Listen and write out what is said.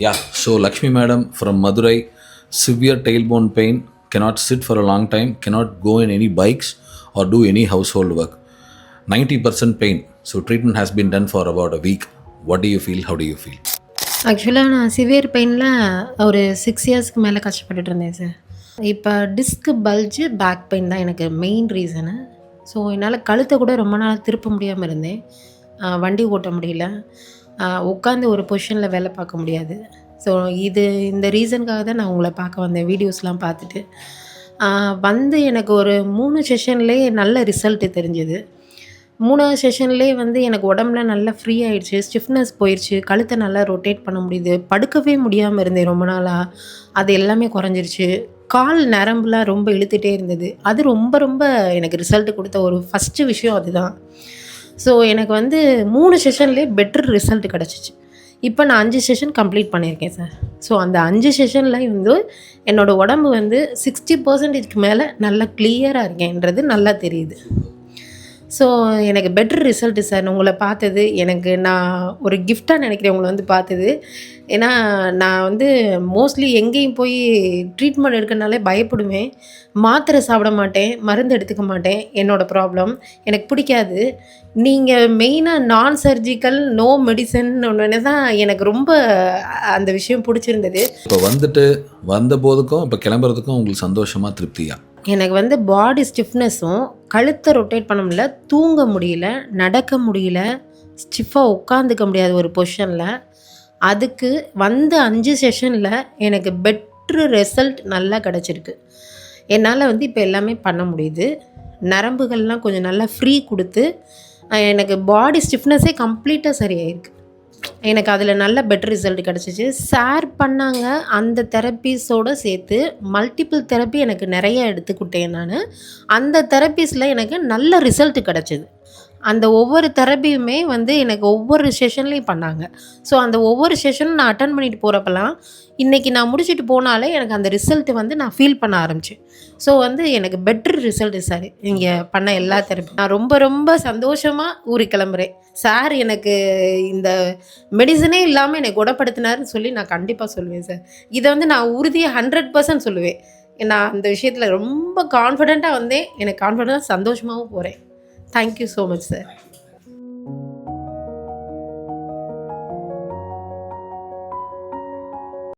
Yeah, so Lakshmi madam from Madurai, severe tailbone pain, cannot sit for a long time, cannot go in any bikes or do any household work. 90% pain. So treatment has been done for about a week. What do you feel? How do you feel? ஆக்சுவலாக நான் severe பெயினில் ஒரு 6 இயர்ஸ்க்கு மேலே கஷ்டப்பட்டுட்டு இருந்தேன் sir. இப்போ disk bulge, back pain தான் எனக்கு மெயின் ரீசனு. ஸோ என்னால் கழுத்தை கூட ரொம்ப நாள் திருப்ப முடியாமல் இருந்தேன். வண்டி ஓட்ட முடியல, உட்காந்து ஒரு பொசிஷனில் வேலை பார்க்க முடியாது. ஸோ இந்த ரீசனுக்காக தான் நான் உங்களை பார்க்க வந்தேன், வீடியோஸ்லாம் பார்த்துட்டு. வந்து எனக்கு ஒரு 3 செஷன்லேயே நல்ல ரிசல்ட்டு தெரிஞ்சுது. 3வது செஷன்லேயே வந்து எனக்கு உடம்புல நல்லா ஃப்ரீ ஆயிடுச்சு, ஸ்டிஃப்னஸ் போயிடுச்சு, கழுத்தை நல்லா ரொட்டேட் பண்ண முடியுது, படுக்கவே முடியாமல் இருந்தேன் ரொம்ப நாளாக, அது எல்லாமே குறைஞ்சிருச்சு. கால் நரம்புலாம் ரொம்ப இழுத்துகிட்டே இருந்தது, அது ரொம்ப ரொம்ப எனக்கு ரிசல்ட் கொடுத்த ஒரு ஃபஸ்ட்டு விஷயம் அதுதான். ஸோ எனக்கு வந்து 3 செஷன்லேயே பெட்டர் ரிசல்ட் கிடச்சிச்சு. இப்போ நான் 5 செஷன் கம்ப்ளீட் பண்ணியிருக்கேன் சார். ஸோ அந்த 5 செஷனில் வந்து என்னோடய உடம்பு வந்து 60% மேலே நல்லா கிளியராக இருக்கேன்றது நல்லா தெரியுது. ஸோ எனக்கு பெட்டர் ரிசல்ட்டு சார் உங்களை பார்த்தது. நான் ஒரு கிஃப்டாக நினைக்கிறேன் உங்களை வந்து பார்த்தது. ஏன்னா நான் வந்து மோஸ்ட்லி எங்கேயும் போய் ட்ரீட்மெண்ட் எடுக்கிறனாலே பயப்படுவேன், மாத்திரை சாப்பிட மாட்டேன், மருந்து எடுத்துக்க மாட்டேன். என்னோடய ப்ராப்ளம் எனக்கு பிடிக்காது. நீங்கள் மெயினாக நான் சர்ஜிக்கல் நோ மெடிசன் ஒன்று தான் எனக்கு ரொம்ப அந்த விஷயம் பிடிச்சிருந்தது. இப்போ வந்துட்டு வந்த போதுக்கும் இப்போ கிளம்புறதுக்கும் உங்களுக்கு சந்தோஷமாக திருப்தியா? எனக்கு வந்து பாடி ஸ்டிஃப்னஸும், கழுத்தை ரொட்டேட் பண்ண முடியல, தூங்க முடியல, நடக்க முடியல, ஸ்டிஃபாக உட்காந்துக்க முடியாத ஒரு பொசிஷனில். அதுக்கு வந்து 5 செஷனில் எனக்கு பெட்ரு ரிசல்ட் நல்லா கிடச்சிருக்கு. என்னால் வந்து இப்போ எல்லாமே பண்ண முடியுது. நரம்புகள்லாம் கொஞ்சம் நல்லா ஃப்ரீ கொடுத்து எனக்கு பாடி ஸ்டிஃப்னஸே கம்ப்ளீட்டாக சரியாயிருக்கு. எனக்கு அதில் நல்ல பெட்டர் ரிசல்ட் கிடச்சிச்சு. ஷேர் பண்ணாங்க. அந்த தெரப்பீஸோடு சேர்த்து மல்டிபிள் தெரப்பி எனக்கு நிறைய எடுத்துக்கிட்டேன் நான். அந்த தெரப்பீஸில் எனக்கு நல்ல ரிசல்ட் கிடச்சிது. அந்த ஒவ்வொரு தெரப்பியுமே வந்து எனக்கு ஒவ்வொரு செஷன்லேயும் பண்ணாங்க. ஸோ அந்த ஒவ்வொரு செஷனும் நான் அட்டன் பண்ணிட்டு போகிறப்பெல்லாம் இன்றைக்கி நான் முடிச்சுட்டு போனாலே எனக்கு அந்த ரிசல்ட்டு வந்து நான் ஃபீல் பண்ண ஆரம்பித்தேன். ஸோ வந்து எனக்கு பெட்டர் ரிசல்ட்டு சார் இங்கே பண்ண எல்லா தெரப்பி. நான் ரொம்ப ரொம்ப சந்தோஷமாக ஊருக்கு கிளம்புறேன். சார் எனக்கு இந்த மெடிசனே இல்லாமல் என்னை குணப்படுத்தினாருன்னு சொல்லி நான் கண்டிப்பாக சொல்லுவேன் சார். இதை வந்து நான் உறுதியாக 100% சொல்லுவேன். நான் அந்த விஷயத்தில் ரொம்ப கான்ஃபிடெண்ட்டாக வந்தேன். எனக்கு கான்ஃபிடெண்ட்டாக சந்தோஷமாகவும் போகிறேன். Thank you so much, sir.